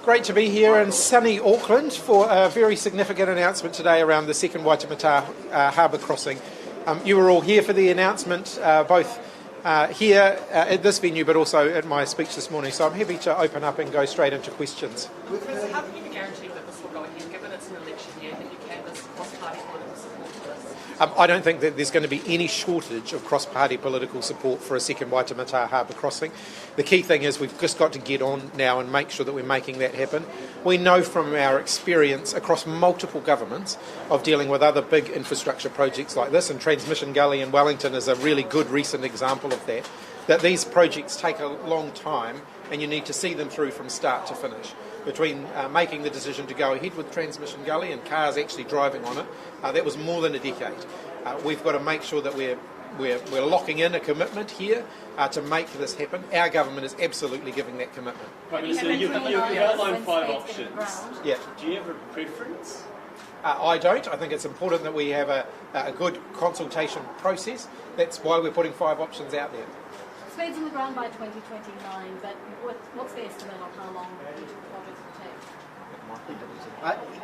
Great to be here in sunny Auckland for a very significant announcement today around the second Waitematā harbour crossing. You were all here for the announcement, both here at this venue but also at my speech this morning, so I'm happy to open up and go straight into questions. Chris, how can you be guaranteed that this will go ahead, given it's an election year, that you can this cross-party political support for this? I don't think that there's going to be any shortage of cross-party political support for a second Waitematā harbour crossing. The key thing is we've just got to get on now and make sure that we're making that happen. We know from our experience across multiple governments of dealing with other big infrastructure projects like this, and Transmission Gully in Wellington is a really good recent example of that, that these projects take a long time and you need to see them through from start to finish. Between making the decision to go ahead with Transmission Gully and cars actually driving on it, that was more than a decade. We've got to make sure that we're locking in a commitment here to make this happen. Our government is absolutely giving that commitment. Prime Minister, you've outlined 5 options. Yeah. Do you have a preference? I don't. I think it's important that we have a good consultation process. That's why we're putting 5 options out there. Spades in the ground by 2029, but what's the estimate of how long each project will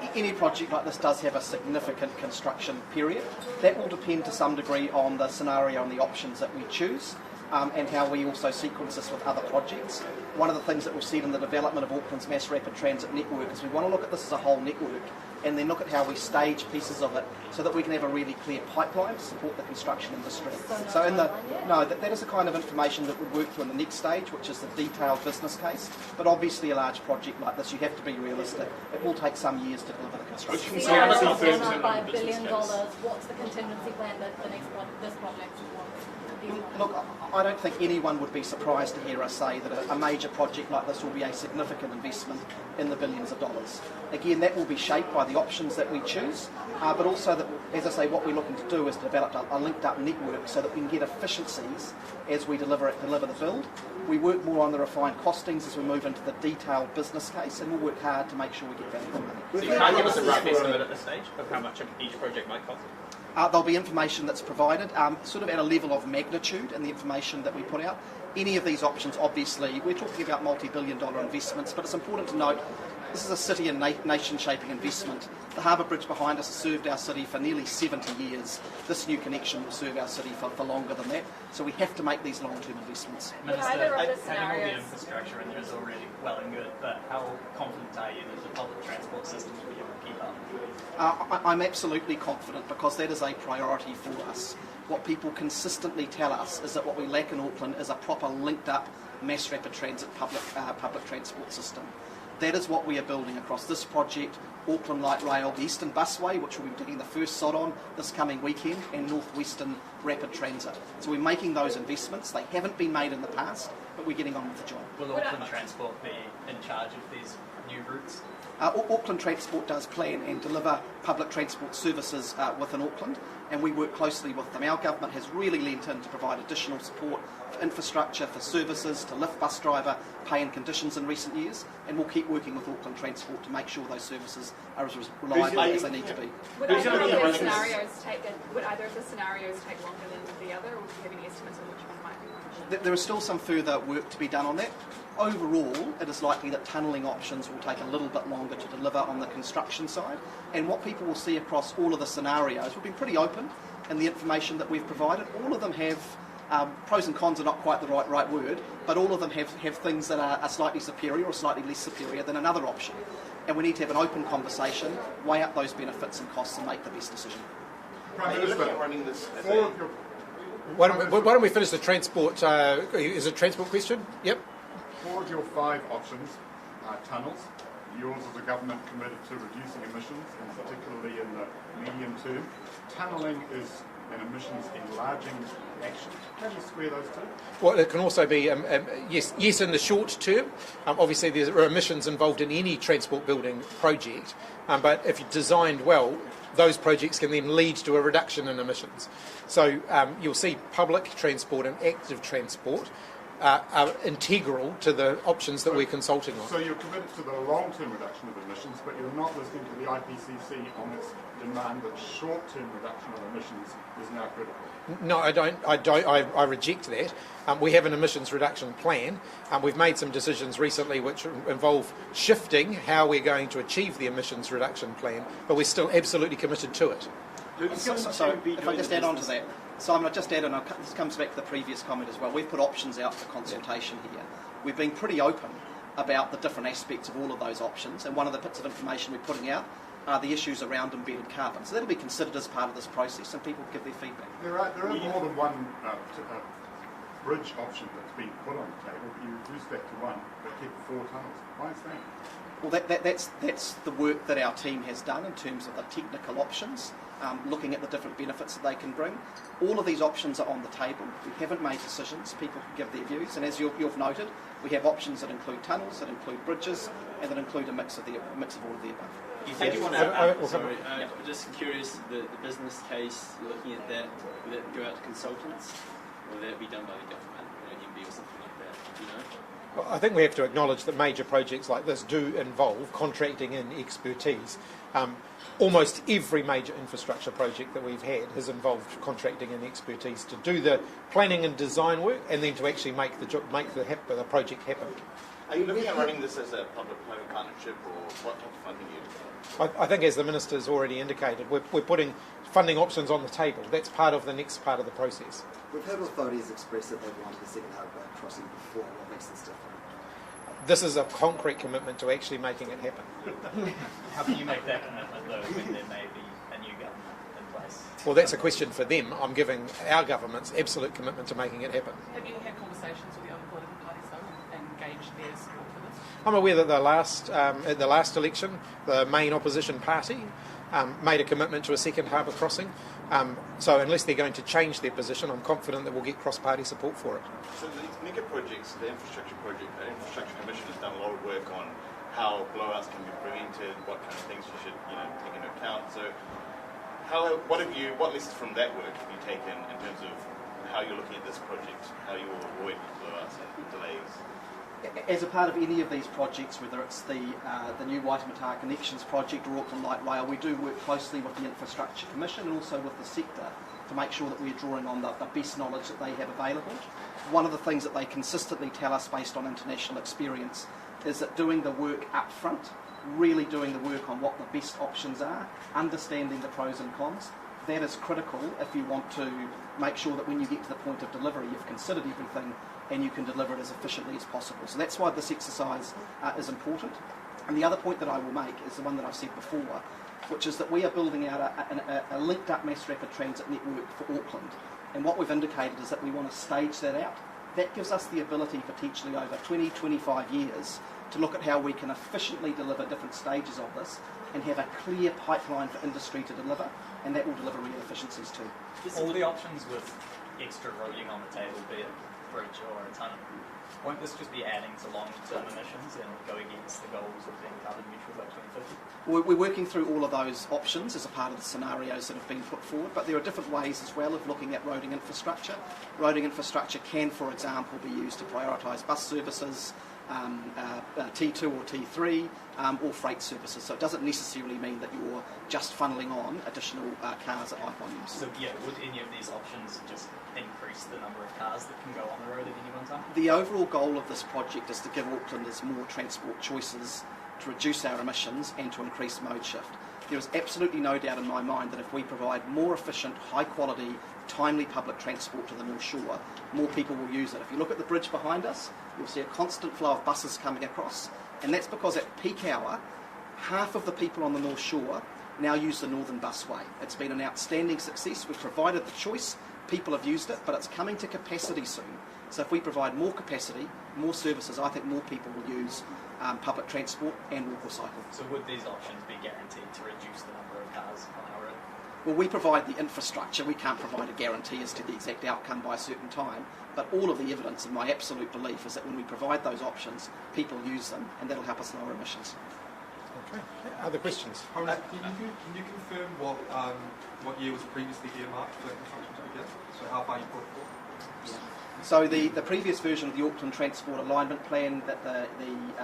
take? Any project like this does have a significant construction period. That will depend to some degree on the scenario and the options that we choose, and how we also sequence this with other projects. One of the things that we've seen in the development of Auckland's mass rapid transit network is we want to look at this as a whole network and then look at how we stage pieces of it so that we can have a really clear pipeline to support the construction industry. That is the kind of information that we'll work through in the next stage, which is the detailed business case. But obviously a large project like this, you have to be realistic. It will take some years to deliver the construction. By $1 billion, what's the contingency plan that this project will? Look, I don't think anyone would be surprised to hear us say that a major project like this will be a significant investment in the billions of dollars. Again, that will be shaped by the options that we choose, but also that, as I say, what we're looking to do is develop a linked up network so that we can get efficiencies as we deliver the build. We work more on the refined costings as we move into the detailed business case, and we'll work hard to make sure we get value for money. So you can't give us a rough estimate at this stage of how much each project might cost? There'll be information that's provided, sort of at a level of magnitude in the information that we put out. Any of these options, obviously, we're talking about multi-billion-dollar investments, but it's important to note this is a city and nation-shaping investment. The harbour bridge behind us has served our city for nearly 70 years. This new connection will serve our city for longer than that, so we have to make these long-term investments. Minister, having all the infrastructure in there is already well and good, but how confident are you that the public transport systems will be able to keep up? I'm absolutely confident because that is a priority for us. What people consistently tell us is that what we lack in Auckland is a proper linked-up mass rapid transit public transport system. That is what we are building across this project, Auckland Light Rail, the Eastern Busway, which we'll be taking the first sod on this coming weekend, and North Western Rapid Transit. So we're making those investments. They haven't been made in the past, but we're getting on with the job. Will Auckland Transport be in charge of these new routes? Auckland Transport does plan and deliver public transport services within Auckland, and we work closely with them. Our government has really leant in to provide additional support for infrastructure, for services, to lift bus driver pay and conditions in recent years, and we'll keep working with Auckland Transport to make sure those services are as reliable as they need to be. Would either of the scenarios take longer than the other, or do you have any estimates on which one might be? There is still some further work to be done on that. Overall, it is likely that tunnelling options will take a little bit longer to deliver on the construction side, and what people will see across all of the scenarios, we've been pretty open in the information that we've provided. All of them have pros and cons are not quite the right word, but all of them have things that are slightly superior or slightly less superior than another option, and we need to have an open conversation, weigh up those benefits and costs, and make the best decision. Prime Minister, running this Why don't we finish the transport? Is it a transport question? Yep. 4 of your 5 options are tunnels. Yours is a government committed to reducing emissions, and particularly in the medium term. Tunnelling is an emissions enlarging action. How do you square those two? Well, it can also be, yes, in the short term. Obviously, there are emissions involved in any transport building project, but if designed well, those projects can then lead to a reduction in emissions. So you'll see public transport and active transport are integral to the options that we're consulting on. So you're committed to the long-term reduction of emissions, but you're not listening to the IPCC on its demand that short-term reduction of emissions is now critical. No, I don't. I reject that. We have an emissions reduction plan. We've made some decisions recently which involve shifting how we're going to achieve the emissions reduction plan, but we're still absolutely committed to it. So if I just add on to that, Simon, I just add on, this comes back to the previous comment as well. We've put options out for consultation here. We've been pretty open about the different aspects of all of those options, and one of the bits of information we're putting out are the issues around embedded carbon. So that'll be considered as part of this process, and people give their feedback. There are more than one bridge option that's been put on the table, but you reduced that to one, but kept 4 tunnels. Why is that? Well, that's the work that our team has done in terms of the technical options, looking at the different benefits that they can bring. All of these options are on the table. We haven't made decisions. People can give their views, and as you've noted, we have options that include tunnels, that include bridges, and that include a mix of all of the above. You said you want to, just curious, the business case, you're looking at that, will that go out to consultants, or will that be done by the government, MB or something like that, do you know? Well, I think we have to acknowledge that major projects like this do involve contracting in expertise. Almost every major infrastructure project that we've had has involved contracting in expertise to do the planning and design work, and then to actually make the project happen. Are you looking at running this as a public-private partnership, or what type of funding are you looking at? I think, as the Minister's already indicated, we're putting funding options on the table. That's part of the next part of the process. We've heard authorities express that they wanted a second harbour crossing before. What makes this different? This is a concrete commitment to actually making it happen. How can you make that commitment, though, when there may be a new government in place? Well, that's a question for them. I'm giving our government's absolute commitment to making it happen. Have you had conversations with the other political parties, though, and engaged their support for this? I'm aware that at the last election, the main opposition party made a commitment to a second harbour crossing. So unless they're going to change their position, I'm confident that we'll get cross-party support for it. So these mega projects, the infrastructure commission has done a lot of work on how blowouts can be prevented, what kind of things you should take into account. So what lessons from that work have you taken in terms of how you're looking at this project, how you will avoid blowouts and delays? As a part of any of these projects, whether it's the new Waitematā Connections project or Auckland Light Rail, we do work closely with the Infrastructure Commission and also with the sector to make sure that we're drawing on the best knowledge that they have available. One of the things that they consistently tell us based on international experience is that doing the work up front, really doing the work on what the best options are, understanding the pros and cons, that is critical if you want to make sure that when you get to the point of delivery, you've considered everything and you can deliver it as efficiently as possible. So that's why this exercise is important. And the other point that I will make is the one that I've said before, which is that we are building out a linked up mass rapid transit network for Auckland. And what we've indicated is that we want to stage that out. That gives us the ability potentially over 20, 25 years to look at how we can efficiently deliver different stages of this and have a clear pipeline for industry to deliver, and that will deliver real efficiencies too. All the options with extra roading on the table, be it bridge or a tunnel, won't this just be adding to long-term emissions and go against the goals of being carbon neutral by 2050? We're working through all of those options as a part of the scenarios that have been put forward, but there are different ways as well of looking at roading infrastructure. Roading infrastructure can, for example, be used to prioritise bus services, T2 or T3, or freight services. So it doesn't necessarily mean that you're just funneling on additional cars at high volumes. So would any of these options just increase the number of cars that can go on the road at any one time? The overall goal of this project is to give Aucklanders more transport choices, to reduce our emissions and to increase mode shift. There is absolutely no doubt in my mind that if we provide more efficient, high quality, timely public transport to the North Shore, more people will use it. If you look at the bridge behind us, you'll see a constant flow of buses coming across, and that's because at peak hour, half of the people on the North Shore now use the Northern Busway. It's been an outstanding success. We've provided the choice, people have used it, but it's coming to capacity soon. So if we provide more capacity, more services, I think more people will use public transport and walk or cycle. So would these options be guaranteed to reduce the number of cars on our road? Well, we provide the infrastructure. We can't provide a guarantee as to the exact outcome by a certain time, but all of the evidence, and my absolute belief, is that when we provide those options, people use them, and that'll help us lower emissions. Okay. Other questions? Can you confirm what year was previously earmarked for that construction to begin? So how far you put it for? So the previous version of the Auckland Transport Alignment Plan that the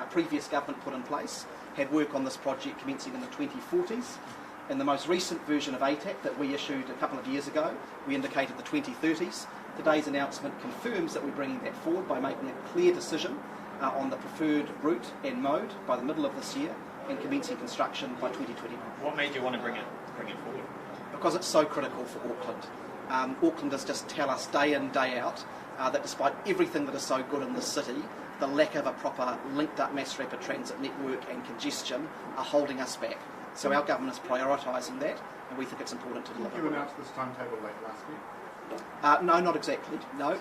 previous government put in place had work on this project commencing in the 2040s. In the most recent version of ATAP that we issued a couple of years ago, we indicated the 2030s. Today's announcement confirms that we're bringing that forward by making a clear decision on the preferred route and mode by the middle of this year and commencing construction by 2029. What made you want to bring it forward? Because it's so critical for Auckland. Aucklanders just tell us day in, day out that despite everything that is so good in this city, the lack of a proper linked up mass rapid transit network and congestion are holding us back. So our government is prioritising that, and we think it's important to deliver. Did you announce this timetable late last week? No, not exactly. No,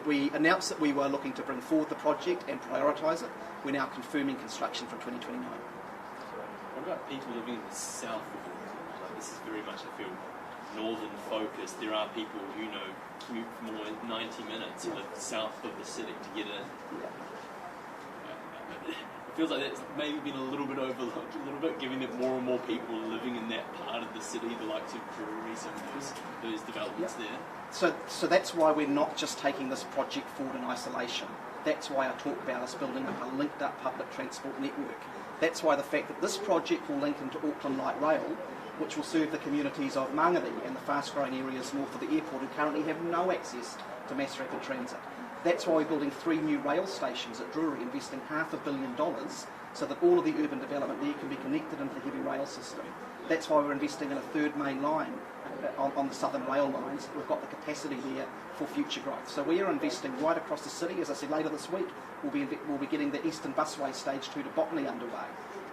we announced that we were looking to bring forward the project and prioritise it. We're now confirming construction from 2029. What about people living in the south of Auckland? Like, this is very much, I feel, northern focused. There are people who commute for more than 90 minutes to live south of the city to get in. It feels like that's maybe been a little bit overlooked, a little bit, given that more and more people are living in that part of the city, the likes of breweries and those developments there. So that's why we're not just taking this project forward in isolation. That's why I talk about us building up a linked up public transport network. That's why the fact that this project will link into Auckland Light Rail, which will serve the communities of Mangere and the fast-growing areas north of the airport who currently have no access to mass rapid transit. That's why we're building 3 new rail stations at Drury, investing $500 million so that all of the urban development there can be connected into the heavy rail system. That's why we're investing in a 3rd main line on the southern rail lines. We've got the capacity there for future growth. So we are investing right across the city. As I said, later this week, we'll be getting the Eastern Busway Stage 2 to Botany underway.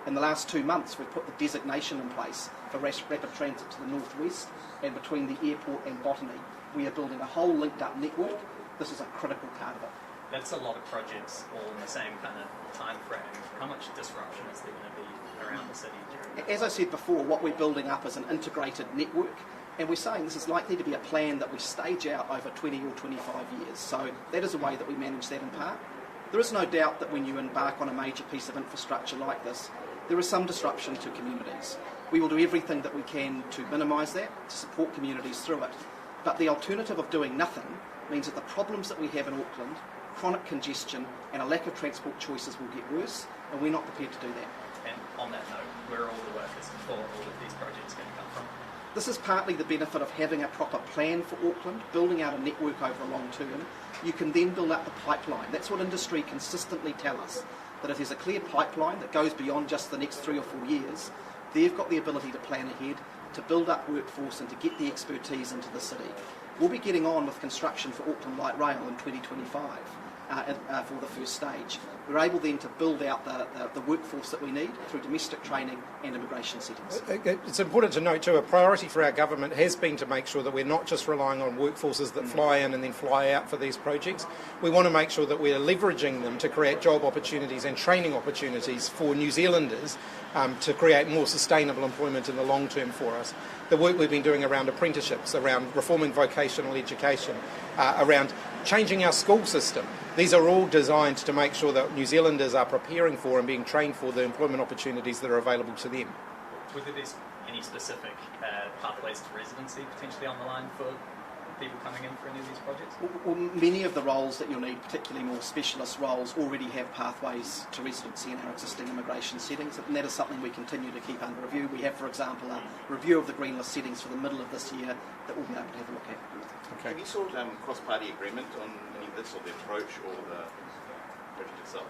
In the last 2 months, we've put the designation in place for rapid transit to the northwest, and between the airport and Botany, we are building a whole linked-up network. This is a critical part of it. That's a lot of projects all in the same kind of time frame. How much disruption is there going to be around the city during? As I said before, what we're building up is an integrated network, and we're saying this is likely to be a plan that we stage out over 20 or 25 years. So that is a way that we manage that in part. There is no doubt that when you embark on a major piece of infrastructure like this, there is some disruption to communities. We will do everything that we can to minimise that, to support communities through it. But the alternative of doing nothing means that the problems that we have in Auckland, chronic congestion and a lack of transport choices, will get worse, and we're not prepared to do that. And on that note, where are all the workers for all of these projects going to come from? This is partly the benefit of having a proper plan for Auckland, building out a network over the long term. You can then build up the pipeline. That's what industry consistently tell us, that if there's a clear pipeline that goes beyond just the next 3 or 4 years, they've got the ability to plan ahead, to build up workforce and to get the expertise into the city. We'll be getting on with construction for Auckland Light Rail in 2025 for the first stage. We're able then to build out the workforce that we need through domestic training and immigration settings. It's important to note too, a priority for our government has been to make sure that we're not just relying on workforces that fly in and then fly out for these projects. We want to make sure that we're leveraging them to create job opportunities and training opportunities for New Zealanders to create more sustainable employment in the long term for us. The work we've been doing around apprenticeships, around reforming vocational education, around changing our school system. These are all designed to make sure that New Zealanders are preparing for and being trained for the employment opportunities that are available to them. Would there be any specific pathways to residency potentially on the line for people coming in for any of these projects? Well, many of the roles that you'll need, particularly more specialist roles, already have pathways to residency in our existing immigration settings, and that is something we continue to keep under review. We have, for example, a review of the green list settings for the middle of this year that we'll be able to have a look at. Okay. Have you sought cross-party agreement on any of this, or the approach, or the project itself?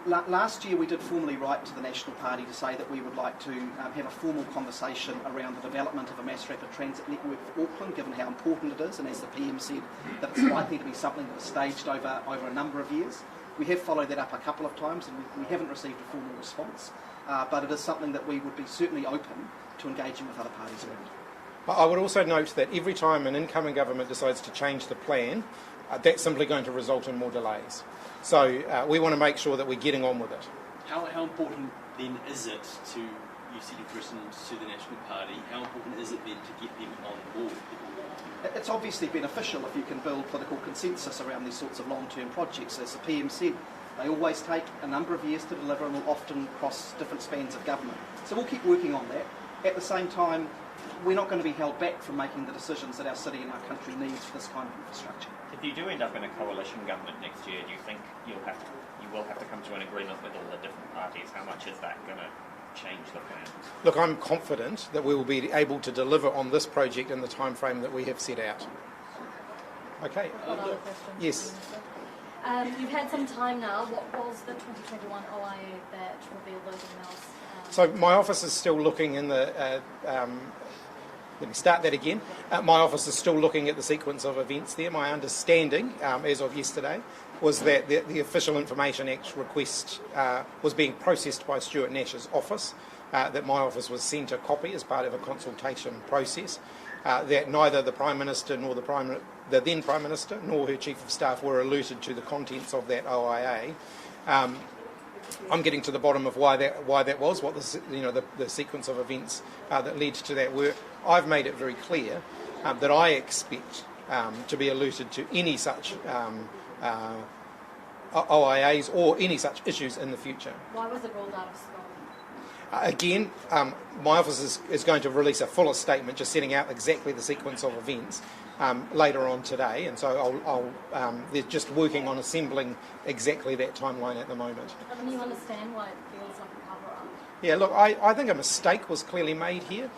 Last year we did formally write to the National Party to say that we would like to have a formal conversation around the development of a mass rapid transit network for Auckland, given how important it is, and as the PM said, that it's likely to be something that is staged over a number of years. We have followed that up a couple of times and we haven't received a formal response, but it is something that we would be certainly open to engaging with other parties around. I would also note that every time an incoming government decides to change the plan, that's simply going to result in more delays. So we want to make sure that we're getting on with it. How important then is it to, you said you listened to the National Party, how important is it then to get them on board? It's obviously beneficial if you can build political consensus around these sorts of long-term projects. As the PM said, they always take a number of years to deliver and will often cross different spans of government. So we'll keep working on that. At the same time, we're not going to be held back from making the decisions that our city and our country needs for this kind of infrastructure. If you do end up in a coalition government next year, do you think you will have to come to an agreement with all the different parties? How much is that going to change the plan? Look, I'm confident that we will be able to deliver on this project in the time frame that we have set out. Okay. One other question. Yes. You've had some time now. What was the 2021 OIA that revealed those emails? So my office is still looking in the... let me start that again. My office is still looking at the sequence of events there. My understanding, as of yesterday, was that the Official Information Act request was being processed by Stuart Nash's office, that my office was sent a copy as part of a consultation process, that neither the Prime Minister nor the then Prime Minister nor her Chief of Staff were alerted to the contents of that OIA. I'm getting to the bottom of why that was, what the sequence of events that led to that were. I've made it very clear that I expect to be alerted to any such OIAs or any such issues in the future. Why was it ruled out of scope? Again, my office is going to release a fuller statement just setting out exactly the sequence of events later on today, and so they're just working on assembling exactly that timeline at the moment. Can you understand why it feels like a cover-up? Yeah, look, I think a mistake was clearly made here,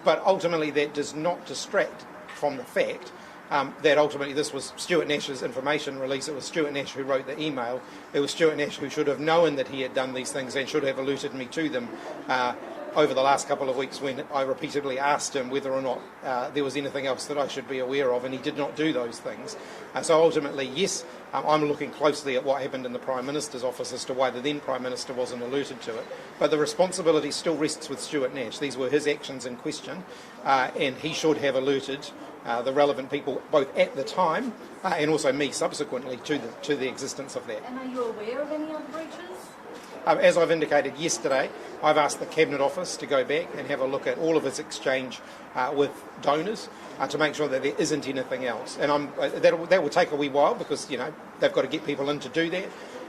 but ultimately that does not distract from the fact that ultimately this was Stuart Nash's information release. It was Stuart Nash who wrote the email. It was Stuart Nash who should have known that he had done these things and should have alerted me to them over the last couple of weeks when I repeatedly asked him whether or not there was anything else that I should be aware of, and he did not do those things. So ultimately, yes, I'm looking closely at what happened in the Prime Minister's office as to why the then Prime Minister wasn't alerted to it. But the responsibility still rests with Stuart Nash. These were his actions in question, and he should have alerted the relevant people, both at the time and also me subsequently, to the existence of that. And are you aware of any other breaches? As I've indicated yesterday, I've asked the Cabinet Office to go back and have a look at all of its exchange with donors to make sure that there isn't anything else. And that will take a wee while because they've got to get people in to do that.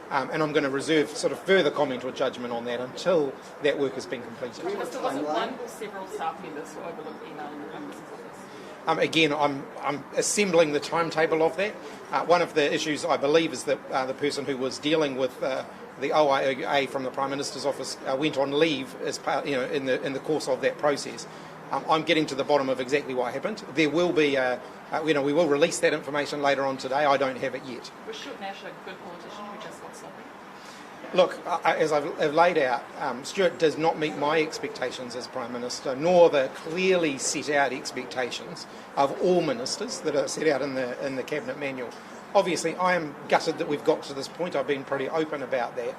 And I'm going to reserve sort of further comment or judgment on that until that work has been completed. Was it one or several staff members who overlooked the email in the Prime Minister's office? Again, I'm assembling the timetable of that. One of the issues, I believe, is that the person who was dealing with the OIA from the Prime Minister's office went on leave as part, in the course of that process. I'm getting to the bottom of exactly what happened. There will be, we will release that information later on today. I don't have it yet. Was Stuart Nash a good politician who just got sloppy? Look, as I've laid out, Stuart does not meet my expectations as Prime Minister, nor the clearly set out expectations of all ministers that are set out in the Cabinet Manual. Obviously, I am gutted that we've got to this point. I've been pretty open about that.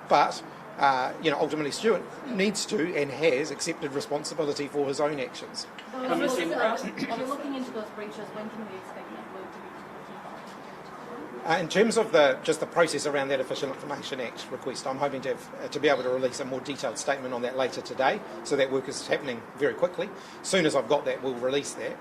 But ultimately Stuart needs to and has accepted responsibility for his own actions. If you're looking into those breaches, when can we expect that work to be completed by? In terms of just the process around that Official Information Act request, I'm hoping to be able to release a more detailed statement on that later today, so that work is happening very quickly. As soon as I've got that, we'll release that.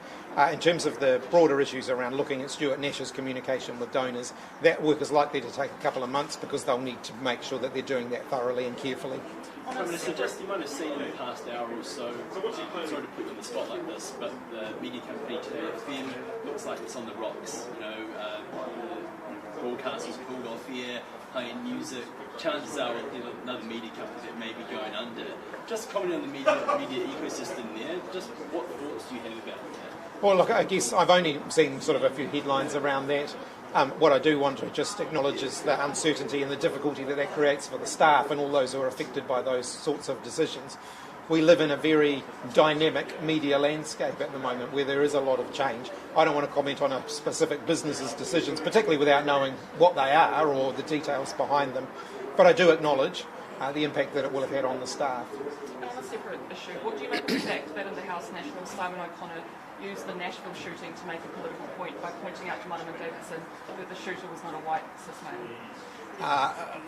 In terms of the broader issues around looking at Stuart Nash's communication with donors, that work is likely to take a couple of months because they'll need to make sure that they're doing that thoroughly and carefully. Prime Minister, just you might have seen in the past hour or so, sorry to put you on the spot like this, but the media company FM looks like it's on the rocks. The broadcasters pulled off air, playing music. Chances are another media company that may be going under. Just comment on the media ecosystem there. Just what thoughts do you have about that? Well, look, I guess I've only seen sort of a few headlines around that. What I do want to just acknowledge is the uncertainty and the difficulty that creates for the staff and all those who are affected by those sorts of decisions. We live in a very dynamic media landscape at the moment where there is a lot of change. I don't want to comment on a specific business's decisions, particularly without knowing what they are or the details behind them. But I do acknowledge the impact that it will have had on the staff. And on a separate issue, what do you make of the fact that in the House National, Simon O'Connor used the Nashville shooting to make a political point by pointing out to Monaman Davidson that the shooter was not a white cis male?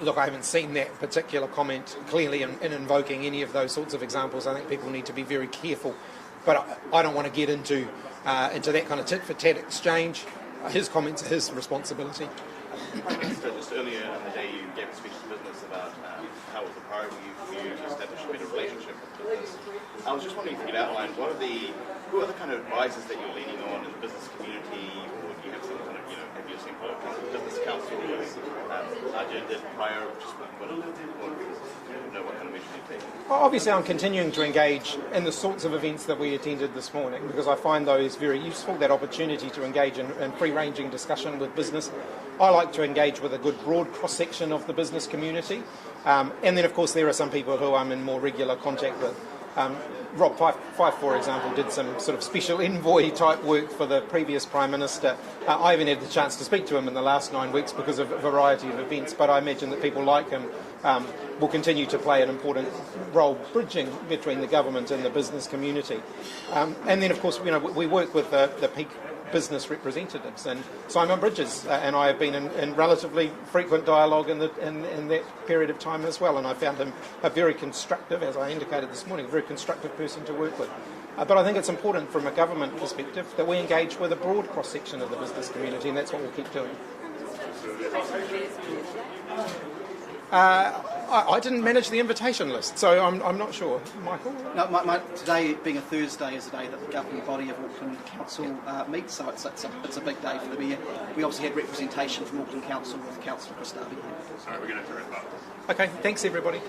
Look, I haven't seen that particular comment clearly in invoking any of those sorts of examples. I think people need to be very careful. But I don't want to get into that kind of tit-for-tat exchange. His comments are his responsibility. So just earlier in the day you gave a speech to business about how it was a priority for you to establish a better relationship with I was just wondering if you could outline who are the kind of advisors that you're leaning on in the business community, or do you have some kind of, have you seen business council agenda prior, just what kind of measures you take? Well, obviously, I'm continuing to engage in the sorts of events that we attended this morning because I find those very useful, that opportunity to engage in free-ranging discussion with business. I like to engage with a good broad cross-section of the business community. And then, of course, there are some people who I'm in more regular contact with. Rob Fife, for example, did some sort of special envoy type work for the previous Prime Minister. I haven't had the chance to speak to him in the last 9 weeks because of a variety of events, but I imagine that people like him will continue to play an important role bridging between the government and the business community. And then, of course, we work with the peak business representatives, and Simon Bridges and I have been in relatively frequent dialogue in that period of time as well, and I found him a very constructive, as I indicated this morning, a very constructive person to work with. But I think it's important from a government perspective that we engage with a broad cross-section of the business community, and that's what we'll keep doing. I didn't manage the invitation list, so I'm not sure. Michael? No, today being a Thursday is the day that the governing body of Auckland Council meets, so it's a big day for them here. We obviously had representation from Auckland Council with Councillor Christabi. Sorry, we're going to have to wrap up. Okay, thanks everybody.